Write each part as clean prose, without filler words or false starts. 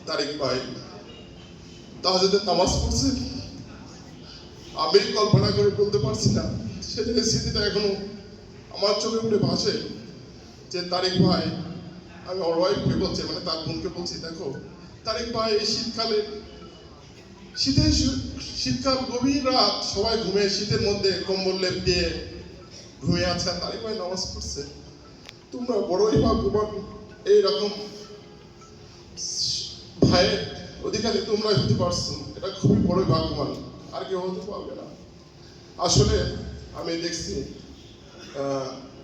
তারিক ভাই তাহাজ্জুদের নামাজ পড়ছে, আমি কল্পনা করে বলতে পারছি না। সেদিনের স্মৃতিটা এখনো আমার চোখে মুখে ভাসে যে তারিক ভাই, আমি ওর ওয়াইফকে বলছি, মানে তার বোনকে বলছি, দেখো তারিক ভাই এই শীতকাল গভীর রাত, সবাই ঘুমিয়ে, শীতের মধ্যে কম্বল লেপ দিয়ে ঘুমিয়ে আছে, তারিক ভাই নামাজ পড়ছে। তোমরা বড়ই ভাগ্যবান, এইরকম ভাইয়ের অধিকারী তোমরা হতে পারছো, এটা খুবই বড়ই ভাগ্যবান, আর কেউ হতে পারবে না। আসলে আমি দেখছি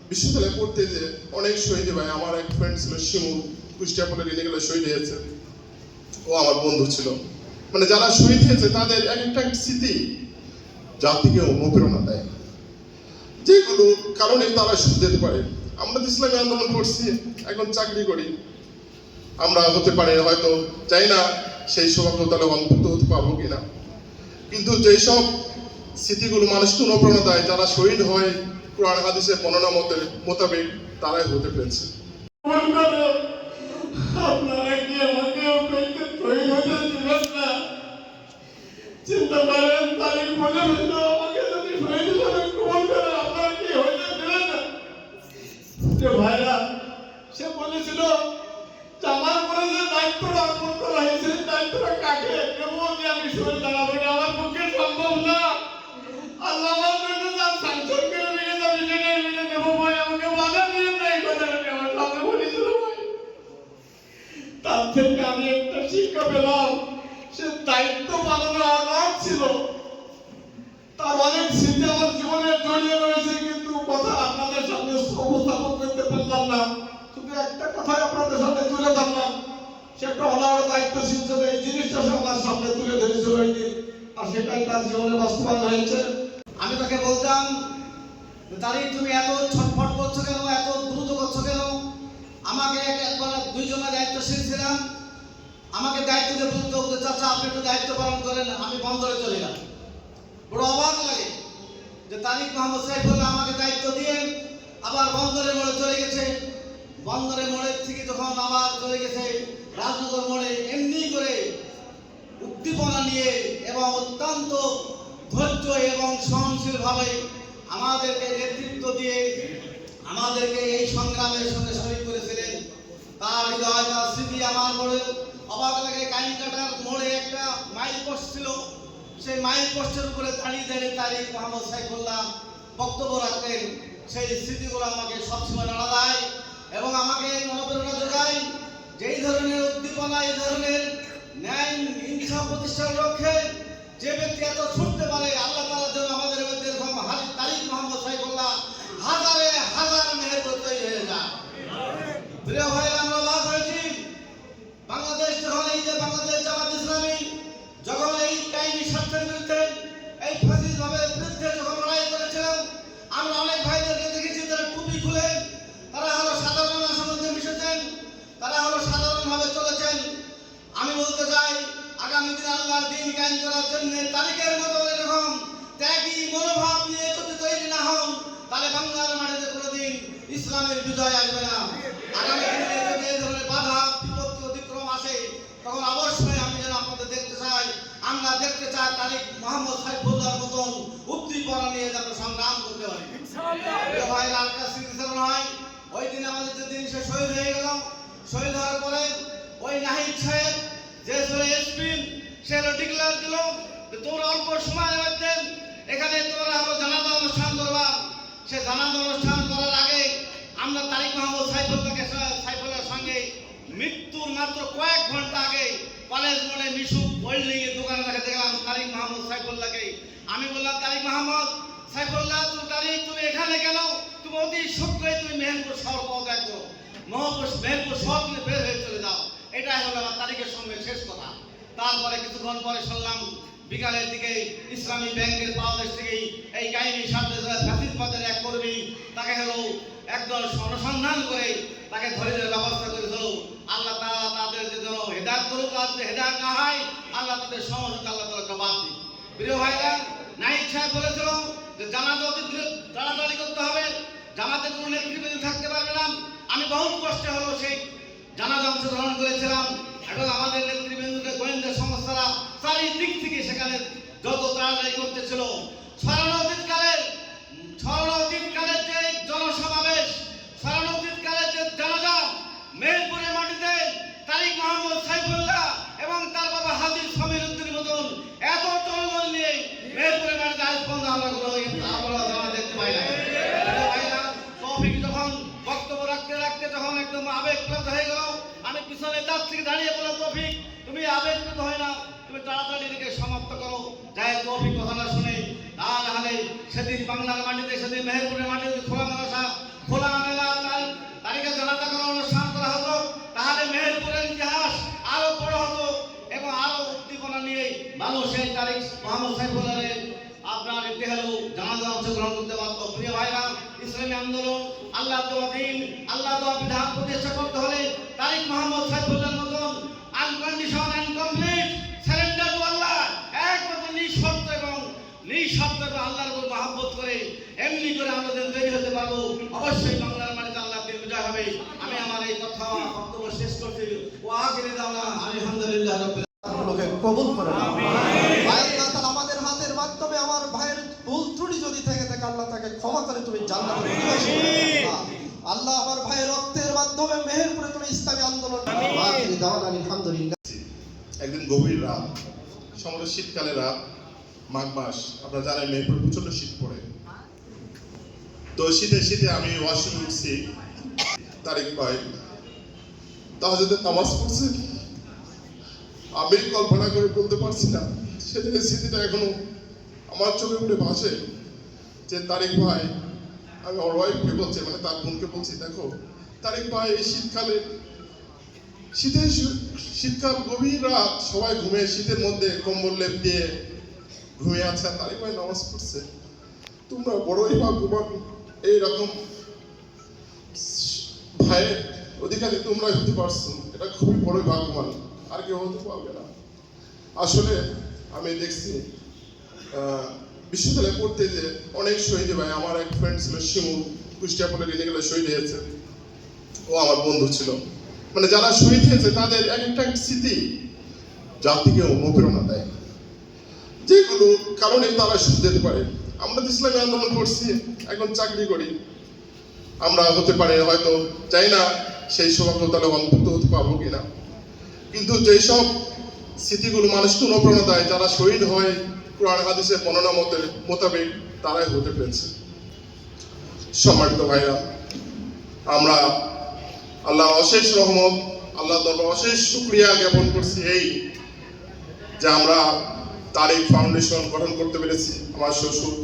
বিশ্ববিদ্যালয়ে পড়তে যে অনেক শহীদ ভাই, আমার এক ফ্রেন্ড ছিল শিমুল, কুষ্টিয়া পলিটেকনিক্যালে শহীদ হয়েছে, ও আমার বন্ধু ছিল। মানে যারা শহীদ হয়েছে তাদের এক একটা স্মৃতি জাতিকে অনুপ্রেরণা দেয়, যেগুলো কারণে তারা শহীদ হতে পারে। আমরা তো ইসলামী আন্দোলন করছি, এখন চাকরি করি, আমরা হতে পারে হয়তো চাই না সেই সৌভাগ্য তাহলে অন্তর্ভুক্ত হতে পারবো কিনা, কিন্তু যেসব স্মৃতিগুলো মানুষকে অনুপ্রেরণা দেয়, যারা শহীদ হয় কোরআন হাদিসের বর্ণনা মোতাবেক, তারাই হতে পেরেছে। চিন্তা করেন, তারিখ মনে হইলো আমাকে যদি শহীদ হিসেবে কবুল করে আপনারা কি হইতে দিলেন না? যে ভাইরা, সে বলেছিল যে আমার উপরে যে দায়িত্বটা অর্পণ করা হয়েছে, দায়িত্বটা কাকে দেবো, যে আমি শহীদ দাঁড়াবো, আমার পক্ষে সম্ভব না। আল্লাহ আমার জন্য যা সাংসদ করে রেখেছে আমি সেটাই মেনে নেবো ভাই, আমাকে বাধা দিয়ে নাই কথাটা আমার সামনে বলেছিল ভাই। তার থেকে আমি একটা শিক্ষা পেলাম, সে দায়িত্ব পালনে অনাথ ছিল, তার অনেক স্মৃতি আমার জীবনে জড়িয়ে রয়েছে, কিন্তু কথা আপনাদের সামনে উপস্থাপন করতে পারলাম না। শুধু একটা কথাই আপনাদের সামনে তুলে ধরলাম, সে একটা অনার দায়িত্বশীল ছিল, এই জিনিসটা সে আমার সামনে তুলে ধরেছিল ওই দিন, আর সেটাই তার জীবনে বাস্তবায়ন হয়েছে। আমি তাকে বলতাম, তারিক তুমি এত ছটফট করছো কেন, এত দ্রুত করছো কেন? আমাকে একবার দুইজনের দায়িত্বশীল ছিলাম, আমাকে দায়িত্ব দিয়ে বলতে চাচা আপনি একটু দায়িত্ব পালন করেন, আমি বন্দরে চলে গেলাম। বড় অবাক লাগে যে তারিক মোহাম্মদ সাইফুল্লাহ আমাকে দায়িত্ব দিয়ে আবার বন্দরের মোড়ে চলে গেছে। বন্দরের মোড়ের থেকে যখন আবার চলে গেছে রাজনগর মোড়ে, এমনি করে উদ্দীপনা নিয়ে এবং অত্যন্ত ধৈর্য এবং সহনশীলভাবে আমাদেরকে নেতৃত্ব দিয়ে আমাদেরকে এই সংগ্রামের সঙ্গে শরীক করেছিলেন। তার হৃদয়, তার স্মৃতি আমার মনে অবাক লাগে। কাইনকাটার মোড়ে একটা মাইল পোস্ট ছিল, সেই মাইল পোস্টের উপরে দাঁড়িয়ে দাঁড়িয়ে তারিক মোহাম্মদ সাইফুল্লাহ বক্তব্য রাখতেন। সেই স্মৃতিগুলো আমাকে সবসময় নাড়া দেয় এবং আমাকে অনুপ্রেরণা যোগায়। যেই ধরনের উদ্দীপনা, এই ধরনের ন্যায় ইনসাফ প্রতিষ্ঠার লক্ষ্যে যে ব্যক্তি এত ছুটতে পারে, আল্লাহ তাআলা যেন আমাদের মধ্যে এরকম তারিক মোহাম্মদ সাইফুল্লাহ হাজারে হাজার মেহেরবত তৈরি হয়ে যায়। প্রিয় ভাই, আমরা লাভ হয়েছি বাংলাদেশ যখন এই যে বাংলাদেশ জামাত ইসলামী যখন এই কাহিনী স্বার্থের বিরুদ্ধে, এই ফাঁসির ভাবের বিরুদ্ধে যখন লড়াই করেছিলাম, আমরা অনেক ভাইদেরকে দেখেছি তারা টুপি খুলে, তারা হলো সাধারণ মানুষের মধ্যে মিশেছেন, তারা হলো সাধারণভাবে চলেছেন। আমি বলতে চাই, আগামী দিনে আল্লাহর দ্বীন কায়েম করার জন্য তারিকের মতো এরকম ত্যাগী মনোভাব নিয়ে যদি তৈরি না হন, তাহলে বাংলার মাটিতে কোনোদিন ইসলামের বিজয় আসবে না। আগামী দিনে যদি এই ধরনের বাধা বিপত্তি অতিক্রম আসে, তখন অবশ্যই আমি যেন আপনাদের দেখতে চাই, আমরা দেখতে চাই তারিক মোহাম্মদ সাইফুল্লাহর মতন উদ্দীপনা নিয়ে যেন সংগ্রাম করতে পারি। ভাই, আর একটা স্মৃতিচারণ হয়, ওই দিন আমাদের যেদিন সে শহীদ হয়ে গেল, শহীদ হওয়ার পরে ওই নাহিদ সাহেব যে ছিল এসপি, সে ডিক্লেয়ার দিল যে তোমরা অল্প সময়ের মধ্যে এখানে তোমরা হলো জানাজা অনুষ্ঠান করবা। সে জানাজা অনুষ্ঠান করার আগে আমরা তারিক মোহাম্মদ সাইফুল্লাহর সঙ্গে মৃত্যুর মাত্র কয়েক ঘন্টা আগে কলেজ মোড়ে মিশুক ওয়েল্ডিং এর দোকানে দেখলাম তারিক মোহাম্মদ সাইফুল্লাহকে। আমি বললাম, তারিক মোহাম্মদ সাইফুল্লাহ, তুমি এখানে কেন? তুমি অতি শীঘ্রই তুমি মেহেরপুর শহর পাওয়া দেখো, মেহেরপুর শহর তুমি বের হয়ে চলে যাও। এটাই হলো আমার তারিখের সঙ্গে শেষ কথা। তারপরে কিছুক্ষণ পরে শুনলাম বিকালের দিকে ইসলামী ব্যাংকের পাওয়াদেশ থেকেই এই কাহিনী সামনে ফাঁসিবাদের এক কর্মী, তাকে হলো একদল অনুসন্ধান করে তাকে ধরে দেওয়ার ব্যবস্থা করেছিল। আল্লাহ তাআলা তাদের জন্য হেদায়েত করুক, আর যদি হেদায়েত না হয় আল্লাহ তাদের সমস্যা আল্লাহ তাআলা জবাব দিন। প্রিয় ভাইরা, নাহিদ সাহেব বলেছিল যে জানাজা অতি তাড়াতাড়ি করতে হবে, জামাতে কোনো নেতৃবৃন্দ থাকতে পারবে না। আমি বহুত কষ্টে হলো সেই জানাজা অংশগ্রহণ করেছিলাম এবং আমাদের নেতৃবৃন্দ চারিদিক থেকে সেখানে যত তাড়াতাড়ি করতেছিল। স্মরণাতীতকালের যে জনসমাবেশ, স্মরণাতীতকালের যে জানাজা, মেহেরপুরের মাটিতে তারিক মোহাম্মদ সাইফুল্লাহ এবং তার বাবা হাজী সমীর উদ্দিনের মতন এত জনগণ নিয়ে মেহেরপুরের মাটিতে আজ পর্যন্ত আমরা দেখতে পাই না। ভাইরা, তৌফিক যখন বক্তব্য রাখতে রাখতে যখন একদম আবেগপ্রবণ হয়ে গেল, আমি পিছনে তার থেকে দাঁড়িয়ে বললাম, তৌফিক তুমি আবেগপ্রবণ হয় না, তুমি তাড়াতাড়ি এদিকে সমাপ্ত করো। যাই তৌফিক কথাটা শুনে না হলে সেদিন বাংলার মাটিতে, সেদিন মেহেরপুরের মাটিতে খোলা মেলা তারিখে জানাজা করার অনুষ্ঠান করা হতো, তাহলে মেহেরপুরের ইতিহাস আরো বড় হতো এবং আরো উদ্দীপনা নিয়ে মানুষ এই তারিক মোহাম্মদ সাইফুল্লাহের আপনার ইতিহাসে জানাজা অংশগ্রহণ করতে পারত। প্রিয় ভাইরা, ইসলামী আন্দোলন, আল্লাহ দেওয়া দিন, আল্লাহ দেওয়া বিধান প্রতিষ্ঠা করতে হলে তারিক মোহাম্মদ সাইফুল্লাহর মতন unconditional and complete surrender to Allah, একমাত্র নিঃশর্ত এবং আল্লাহর উপর মহব্বত করে এমনি করে আমরা যেন তৈরি হতে পারবো, অবশ্যই বাংলার মাটিতে আল্লাহর দিন বিজয় হবে। আমি আমার এই কথা বক্তব্য শেষ করছি। ও আখিরি দাওয়ানা আলহামদুলিল্লাহ রাব্বিল আলামিন কবুল করে নাও। আমিন। আল্লাহ তাআলা আমাদের হাতের মাধ্যমে আমার ভাইয়ের ভুল ত্রুটি যদি থেকে থাকে আল্লাহ তাকে ক্ষমা করে তুমি জান্নাতে নিবাসী করে দাও। আল্লাহ আমার ভাইয়ের রক্তের মাধ্যমে মেহেরপুরে তুমি ইসলামী আন্দোলন আখিরি দাওয়ানা আলহামদুলিল্লাহ। একদিন গভীর রাত, সমগ্র শীতকালের রাত, মাঘ মাস, আপনারা জানেন মেহেরপুরে প্রচন্ড শীত পড়ে। তো শীতে আমি ওয়াশরুমে উঠছি, তারিক ভাই তাহাজ্জুদের নামাজ পড়ছে। আমি কল্পনা করে বলতে পারছি না, সেদিনের স্মৃতিটা এখনো আমার চোখে মুখে ভাসে যে তারিক ভাই, আমি আমার ওয়াইফকে বলছি, মানে তার বোনকে বলছি, দেখো তারিক ভাই এই শীতকাল গভীর রাত, সবাই ঘুমিয়ে, শীতের মধ্যে কম্বল লেপ দিয়ে ঘুমিয়ে আছে, তারিক ভাই নামাজ পড়ছে। তোমরা বড়ই ভাগ্যবান, এইরকম ভাইয়ের অধিকারী তোমরাই হতে পারছো, এটা খুবই বড় ভাগ্যবান, আর কেউ হতে পারবে না। আসলে আমি দেখছি বিশ্ববিদ্যালয়ে পড়তে যে অনেক শহীদ ভাই, আমার এক ফ্রেন্ড ছিল শিমুল, কুষ্টিয়া পড়ে রিজেগুলো শহীদ হয়েছে, ও আমার বন্ধু ছিল। মানে যারা শহীদ হয়েছে তাদের এক একটা স্মৃতি জাতিকে অনুপ্রেরণা দেয়, যেগুলো কারণে তারা সুখ দিতে পারে। আমরা তো ইসলামী আন্দোলন করছি, এখন চাকরি করি, আমরা হতে পারে হয়তো চাই না সেই সৌভাগ্য তাহলে অন্তর্ভুক্ত হতে পারবো কিনা, কিন্তু যেসব স্মৃতিগুলো মানুষকে অনুপ্রেরণা দেয়, যারা শহীদ হয় কোরআন হাদিসের বর্ণনা মোতাবেক, তারাই হতে পেরেছে। সম্মানিত ভাইরা, আমরা আল্লাহ অশেষ রহমত, আল্লাহ দরবার অশেষ শুকরিয়া জ্ঞাপন করছি এই যে আমরা তারিক ফাউন্ডেশন গঠন করতে পেরেছি। আমার শ্বশুর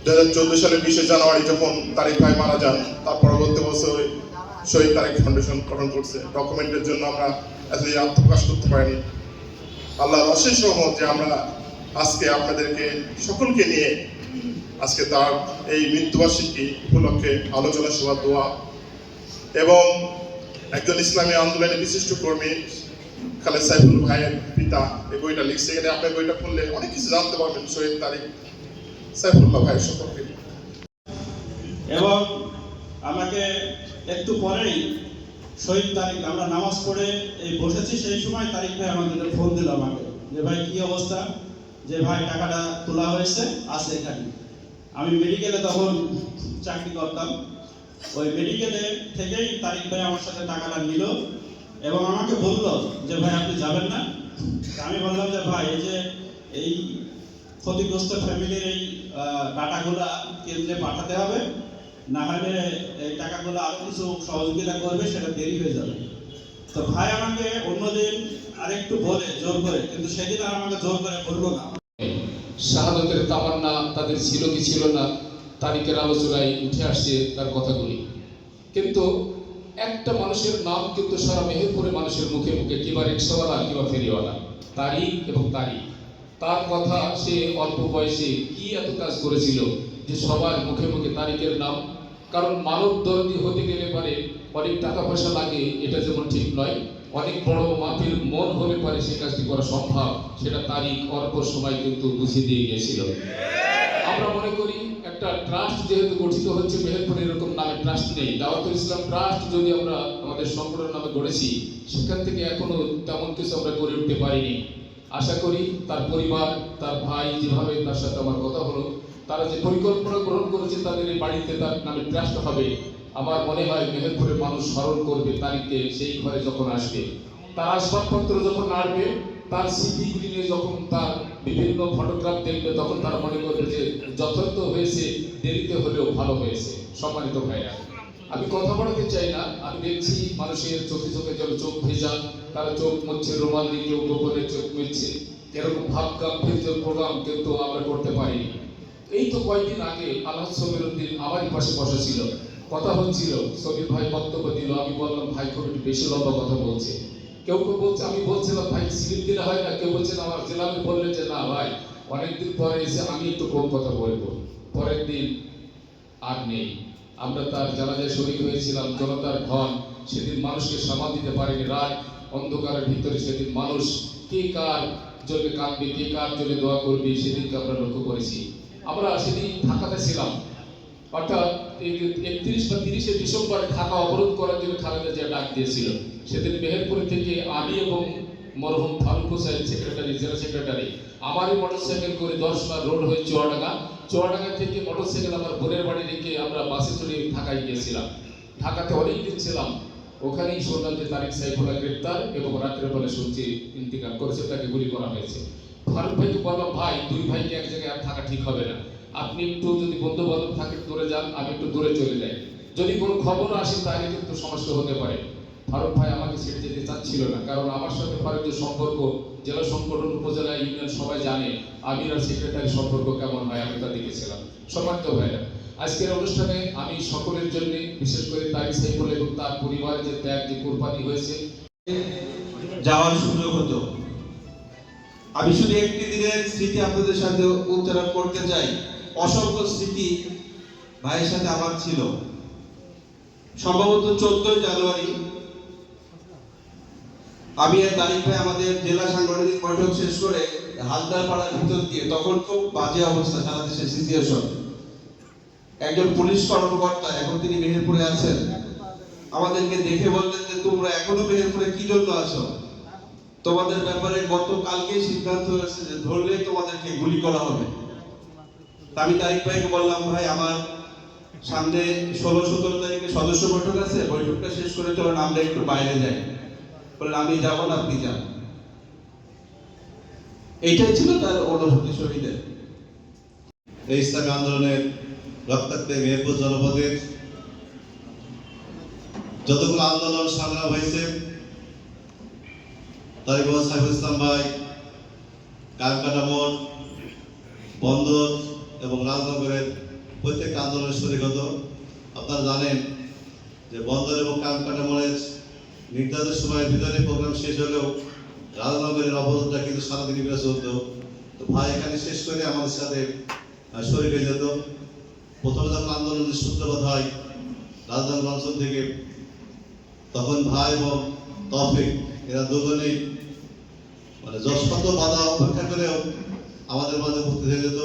2014 সালের 20 জানুয়ারি যখন তারিক ভাই মারা যান, তার পরবর্তী বছর শহীদ তারিক ফাউন্ডেশন গঠন করছে। ডকুমেন্টের জন্য আমরা এতদিন আত্মপ্রকাশ করতে পারিনি। আল্লাহর অশেষ রহমত যে আমরা আজকে আপনাদেরকে সকলকে নিয়ে আজকে তার এই মৃত্যুবার্ষিকী উপলক্ষে আলোচনা সভা, দোয়া এবং একজন ইসলামী আন্দোলনের বিশিষ্ট কর্মী খালেদ সাইফুল ভাইয়ের পিতা এই বইটা লিখছে। এখানে আপনি বইটা পড়লে অনেক কিছু জানতে পারবেন শহীদ তারিক সাইফুল্লাহ ভাইয়ের সম্পর্কে। এবং আমাকে একটু পরেই শহীদ তারিক, আমরা নামাজ পড়ে এই বসেছি, সেই সময় তারিক ভাই আমাদের ফোন দিল আমাকে, যে ভাই কি অবস্থা, যে ভাই টাকাটা তোলা হয়েছে, আছে এখানে। আমি মেডিকেলে তখন চাকরি করতাম, ওই মেডিকেলে থেকেই তারিক ভাই আমার সাথে টাকাটা নিল এবং আমাকে বলল যে ভাই আপনি যাবেন না। আমি বললাম যে ভাই এই যে এই ক্ষতিগ্রস্ত ফ্যামিলির এই ডাটাগুলা কেন্দ্রে পাঠাতে হবে, না হলে এই টাকাগুলো আরো কিছু সহযোগিতা করবে, সেটা দেরি হয়ে যাবে। তো ভাই আমাকে অন্যদিন আরেকটু বলে জোর করে, কিন্তু সেদিন আর আমাকে জোর করে বলবো না। শাহাদাতের তামান্না তাদের ছিল কি ছিল না, তারিখের আলোচনায় উঠে আসছে তার কথাগুলি, কিন্তু একটা মানুষের নাম কিন্তু সারা মেহেরপুরে মানুষের মুখে মুখে, কিংবা রিক্সাওয়ালা কিংবা ফেরিওয়ালা, তারিক এবং তারিক। তার কথা, সে অল্প বয়সে কি এত কাজ করেছিল যে সবার মুখে মুখে তারিকের নাম। কারণ মানব দরদি হতে গেলে পারে অনেক টাকা পয়সা লাগে, এটা যেমন ঠিক নয়, অনেক বড় মাপের মন হলে পারে সে কাজটি করা সম্ভব, সেটা তারিক অল্প সময় কিন্তু বুঝিয়ে দিয়ে গিয়েছিল। আমরা মনে করি একটা ট্রাস্ট যেহেতু গঠিত হচ্ছে মেহেরপুরে, এরকম নামে ট্রাস্ট নেই। দাওয়াতুল ইসলাম ট্রাস্ট যদি আমরা আমাদের সংগঠনের নামে গড়েছি, সেখান থেকে এখনো তেমন কিছু আমরা করে উঠতে পারিনি। আশা করি তার পরিবার, তার ভাই, যেভাবে তার সাথে আমার কথা হলো, তারা যে পরিকল্পনা গ্রহণ করেছে তাদের এই বাড়িতে তার নামে ট্রাস্ট হবে, আমার মনে হয় মেহেরপুরের মানুষ স্মরণ করবে তারিখে সেই ঘরে যখন আসবে, তার আসবাবপত্র যখন আসবে, তার স্মৃতিগুলি নিয়ে যখন তার বিভিন্ন ফটোগ্রাফ দেখবে, তখন তারা মনে করবে যে যথার্থ হয়েছে, দেরিতে হলেও ভালো হয়েছে। সম্মানিত ভাইরা, আমি কথা বলতে চাই না, আমি দেখছি মানুষের চোখে চোখে যেন চোখ ভেজা, তারা চোখ মুছছে, রুমাল দিয়ে কেউ গোপনে চোখ মুছছে, এরকম ভাব গাম্ভীর্য প্রোগ্রাম কিন্তু আমরা করতে পারিনি। এই তো কয়েকদিন আগে আলহাজ সমীর উদ্দিন আমারই পাশে বসা ছিল, কথা হচ্ছিল, সমীর ভাই বক্তব্য দিল, আমি বললাম ভাই খুব একটু বেশি লম্বা কথা বলছে। কেউ কেউ বলছে, আমি বলছিলাম ভাই স্লিপ দিলে হয় না, কেউ বলছেন আমার জেলামি বললেন যে না ভাই অনেকদিন পরে এসে আমি একটু কম কথা বলবো। পরের দিন আর নেই, আমরা তার জানাজায় শরীক হয়েছিলাম, জনতার ঘন, সেদিন মানুষকে সামাল দিতে পারেনি, রাত অন্ধকারের ভিতরে সেদিন মানুষ কে কার জন্য কাঁদবে, কে কার জন্য দোয়া করবে, সেদিনকে আমরা লক্ষ্য করেছি। আমরা সেদিন ঢাকাতে ছিলাম, অর্থাৎ 31 বা 30 ডিসেম্বর ঢাকা অবরোধ করার জন্য খালেদা জিয়া ডাক দিয়েছিল। সেদিন মেহেরপুর থেকে আমি এবং মরহুম ফারুক হোসেন সেক্রেটারি, জেলা সেক্রেটারি, আমারই মোটরসাইকেল করে 10 মাইল রোড হয়ে চুয়াডাঙ্গা থেকে মোটরসাইকেল আমার বোনের বাড়ি রেখে আমরা বাসে চড়ে ঢাকায় গিয়েছিলাম। ঢাকাতে অনেকদিন ছিলাম, ওখানেই শুনলাম যে তারিক সাইফুল্লাহ গ্রেপ্তার এবং রাত্রে বেলা শুনছি ইন্তিকাল করেছে, তাকে গুলি করা হয়েছে। ফারুক ভাইকে বললাম ভাই দুই ভাইকে এক জায়গায় আর থাকা ঠিক হবে না, আপনি একটু যদি বন্ধু বান্ধব থাকে দূরে যান, আমি একটু দূরে চলে যাই, যদি কোনো খবর আসে তাহলে কিন্তু সমস্যা হতে পারে। ফারুক ভাই আমাকে ছেড়ে যেতে চাচ্ছিল না, কারণ আমার সাথে ফারুকের সম্পর্ক জেলা সংগঠন, উপজেলা, ইউনিয়ন সবাই জানে আমির আর সেক্রেটারি সম্পর্ক কেমন হয়, আমি তা দেখেছিলাম। সম্মানিত ভাইরা, আজকের অনুষ্ঠানে আমি সকলের জন্য, বিশেষ করে তারিক সাইফুল এবং তার পরিবারের যে ত্যাগ, যে কোরবানি হয়েছে, যাওয়ার সুযোগ হতো। আমি শুধু একটি দিনের স্মৃতি আপনাদের সাথে উচ্চারণ করতে চাই। অসংখ্য স্মৃতি ভাইয়ের সাথে আমার ছিল। সম্ভবত 14 জানুয়ারি আমি আর তারিক ভাই আমাদের জেলা সাংগঠনিক বৈঠক শেষ করে হালদার পাড়ার ভিতর দিয়ে, তখন খুব বাজে অবস্থা সারা দেশের সিচুয়েশন, একজন পুলিশ কর্মকর্তা, এখন তিনি মেহেরপুরে আছেন, আমাদেরকে দেখে বললেন যে তোমরা এখনো মেহেরপুরে কি জন্য আছো, তোমাদের ব্যাপারে গতকালকে সিদ্ধান্ত হয়েছে যে ধরলেই তোমাদেরকে গুলি করা হবে। আমি তারিক ভাইকে বললাম ভাই আমার সামনে 16-17 তারিখে সদস্য বৈঠক আছে, বৈঠকটা শেষ করে চলুন আমরা একটু বাইরে যাই। বললেন আমি যাবো না, আপনি যান। এইটাই ছিল তার অনুভূতি শহীদের। এই ইসলামী আন্দোলনের রক্তাক্ত মেহেরপুর জনপদের যতগুলো আন্দোলন সংগ্রাম হয়েছে, তারিক সাইফুল ইসলাম ভাই কামকাটা মোড়, বন্দর এবং রাজনগরের প্রত্যেকটা আন্দোলনের শরীক হতো। আপনারা জানেন যে বন্দর এবং কামকাটা মোড়ের নির্ধারিত সময়ের ভিতরে প্রোগ্রাম শেষ হলেও রাজনগরের অবরোধটা কিন্তু সারাদিন বিরাজ হতো। তো ভাই এখানে শেষ করে আমাদের সাথে শরীর হয়ে যেত। প্রথমে যখন আন্দোলনের সূত্রপাত হয় রাজনগর অঞ্চল থেকে, তখন ভাই এবং তৌফিক এরা দুজনেই মানে যশত বাধা উপেক্ষা করেও আমাদের মাঝে উপস্থিত হয়ে যেত।